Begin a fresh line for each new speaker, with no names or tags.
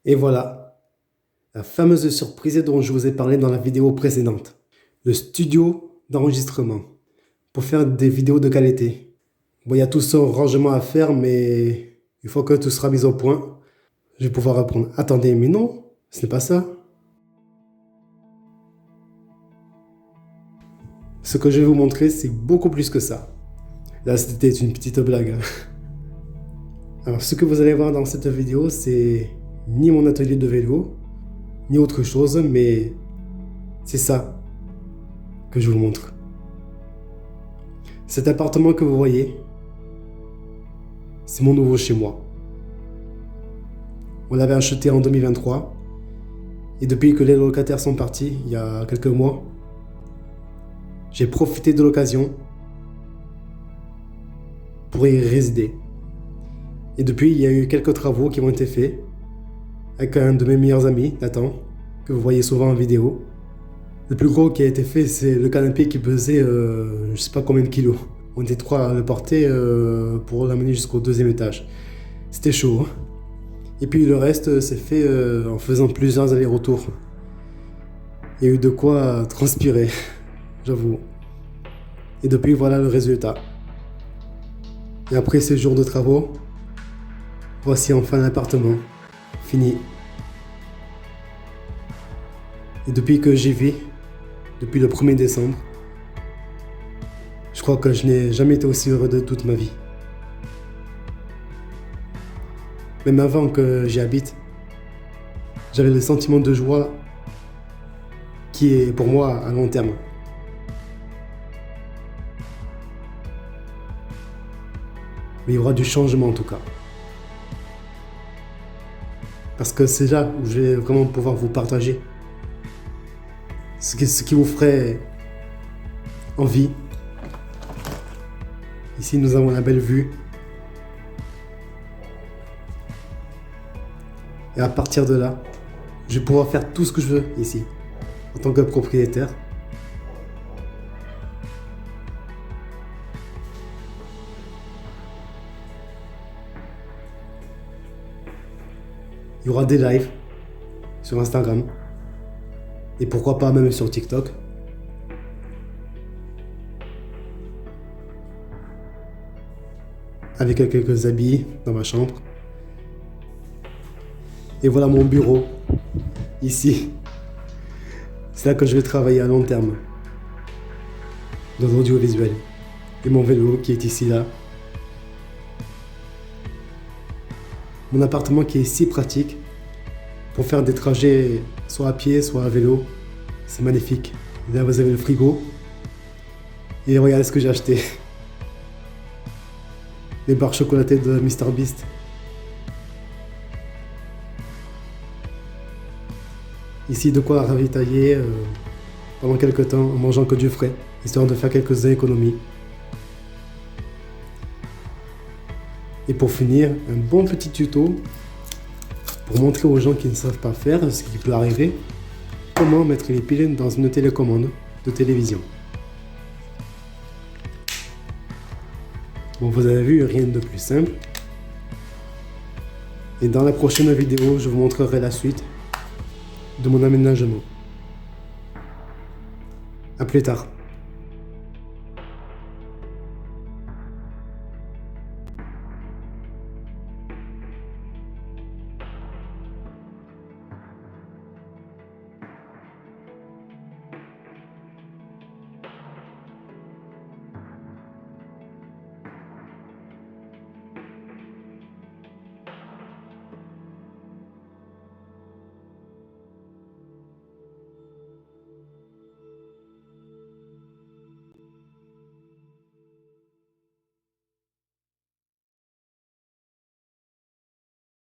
Et voilà, la fameuse surprise dont je vous ai parlé dans la vidéo précédente. Le studio d'enregistrement pour faire des vidéos de qualité. Bon, il y a tout ça rangement à faire, mais une fois que tout sera mis au point, je vais pouvoir répondre. Attendez, mais non, ce n'est pas ça. Ce que je vais vous montrer, c'est beaucoup plus que ça. Là, c'était une petite blague. Alors, ce que vous allez voir dans cette vidéo, c'est ni mon atelier de vélo, ni autre chose, mais c'est ça que je vous montre. Cet appartement que vous voyez, c'est mon nouveau chez moi. On l'avait acheté en 2023, et depuis que les locataires sont partis, il y a quelques mois, j'ai profité de l'occasion pour y résider. Et depuis, il y a eu quelques travaux qui ont été faits avec un de mes meilleurs amis, Nathan, que vous voyez souvent en vidéo. Le plus gros qui a été fait, c'est le canapé qui pesait je sais pas combien de kilos. On était trois à le porter pour l'amener jusqu'au 2e étage. C'était chaud. Hein. Et puis le reste s'est fait en faisant plusieurs allers-retours. Il y a eu de quoi transpirer, j'avoue. Et depuis, voilà le résultat. Et après ces jours de travaux, voici enfin l'appartement, fini. Et depuis que j'y vis, depuis le 1er décembre, je crois que je n'ai jamais été aussi heureux de toute ma vie. Même avant que j'y habite, j'avais le sentiment de joie qui est pour moi à long terme. Mais il y aura du changement en tout cas. Parce que c'est là où je vais vraiment pouvoir vous partager ce qui vous ferait envie. Ici, nous avons la belle vue. Et à partir de là, je vais pouvoir faire tout ce que je veux ici, en tant que propriétaire. Il y aura des lives sur Instagram. Et pourquoi pas même sur TikTok. Avec quelques habits dans ma chambre. Et voilà mon bureau, ici. C'est là que je vais travailler à long terme. Dans l'audiovisuel. Et mon vélo qui est ici là. Mon appartement qui est si pratique pour faire des trajets soit à pied, soit à vélo. C'est magnifique. Là, vous avez le frigo. Et regardez ce que j'ai acheté. Les barres chocolatées de MrBeast. Ici, de quoi ravitailler pendant quelques temps en mangeant que du frais, histoire de faire quelques économies. Et pour finir, un bon petit tuto pour montrer aux gens qui ne savent pas faire, ce qui peut arriver, comment mettre les piles dans une télécommande de télévision. Bon, vous avez vu, rien de plus simple. Et dans la prochaine vidéo, je vous montrerai la suite de mon aménagement. À plus tard.